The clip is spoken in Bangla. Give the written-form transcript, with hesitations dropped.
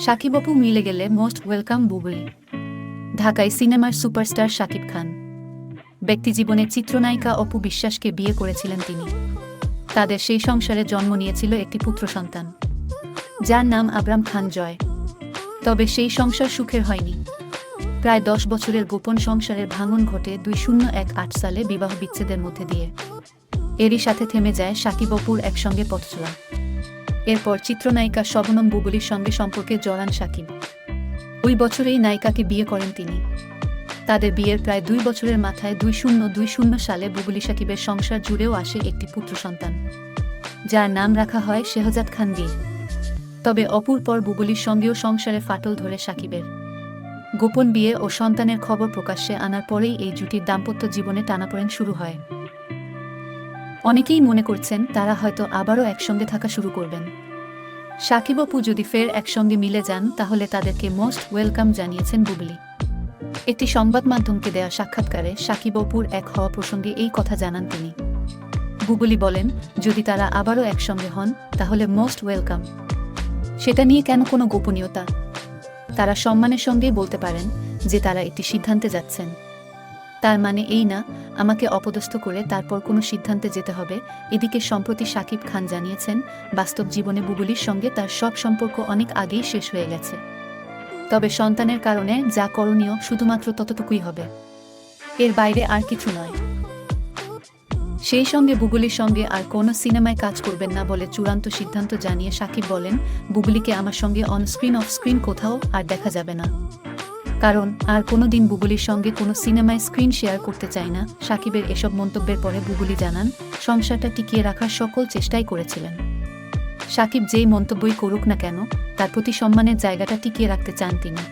শাকিব অপু মিলে গেলে মোস্ট ওয়েলকাম বুবলি। ঢাকায় সিনেমার সুপারস্টার শাকিব খান ব্যক্তিজীবনে চিত্রনায়িকা অপু বিশ্বাসকে বিয়ে করেছিলেন তিনি। তাদের সেই সংসারে জন্ম নিয়েছিল একটি পুত্র সন্তান, যার নাম আবরাম খান জয়। তবে সেই সংসার সুখের হয়নি। প্রায় 10 বছরের গোপন সংসারের ভাঙন ঘটে 2018 সালে বিবাহ বিচ্ছেদের মধ্যে দিয়ে। এরই সাথে থেমে যায় শাকিব অপুর একসঙ্গে পথ চলা। এরপর চিত্রনায়িকা শবনম বুবলির সঙ্গে সম্পর্কে জড়ান শাকিব। ওই বছরেই নায়িকাকে বিয়ে করেন তিনি। তাদের বিয়ের প্রায় 2 বছরের মাথায় 2020 সালে বুবলি শাকিবের সংসার জুড়েও আসে একটি পুত্র সন্তান, যার নাম রাখা হয় শেহজাদ খান বীর। তবে অপুর পর বুবলির সঙ্গেও সংসারে ফাটল ধরে শাকিবের। গোপন বিয়ে ও সন্তানের খবর প্রকাশ্যে আনার পরেই এই জুটির দাম্পত্য জীবনে টানাপোড়েন শুরু হয়। অনেকেই মনে করছেন তারা হয়তো আবারও একসঙ্গে থাকা শুরু করবেন। শাকিব অপু যদি ফের একসঙ্গে মিলে যান তাহলে তাদেরকে মোস্ট ওয়েলকাম জানিয়েছেন বুবলি। একটি সংবাদ মাধ্যমকে দেয়া সাক্ষাৎকারে শাকিব অপুর এক হওয়া প্রসঙ্গে এই কথা জানান তিনি। বুবলি বলেন, যদি তারা আবারও একসঙ্গে হন তাহলে মোস্ট ওয়েলকাম। সেটা নিয়ে কেন কোনো গোপনীয়তা? তারা সম্মানের সঙ্গেই বলতে পারেন যে তারা একটি সিদ্ধান্তে যাচ্ছেন। তার মানে এই না আমাকে অপদস্থ করে তারপর কোনো সিদ্ধান্তে যেতে হবে। এদিকে সম্প্রতি শাকিব খান জানিয়েছেন, বাস্তব জীবনে বুবলির সঙ্গে তার সব সম্পর্ক অনেক আগেই শেষ হয়ে গেছে। তবে সন্তানের কারণে যা করণীয় শুধুমাত্র ততটুকুই হবে, এর বাইরে আর কিছু নয়। সেই সঙ্গে বুবলির সঙ্গে আর কোনো সিনেমায় কাজ করবেন না বলে চূড়ান্ত সিদ্ধান্ত জানিয়ে শাকিব বলেন, বুবলিকে আমার সঙ্গে অন স্ক্রিন অফ স্ক্রিন কোথাও আর দেখা যাবে না, কারণ আর কোনোদিন বুবলির সঙ্গে কোনো সিনেমায় স্ক্রিন শেয়ার করতে চাই না। শাকিবের এসব মন্তব্যের পরে বুবলি জানান, সংসারটা টিকিয়ে রাখার সকল চেষ্টাই করেছিলেন। শাকিব যেই মন্তব্যই করুক না কেন তার প্রতি সম্মানের জায়গাটা টিকিয়ে রাখতে চান তিনি।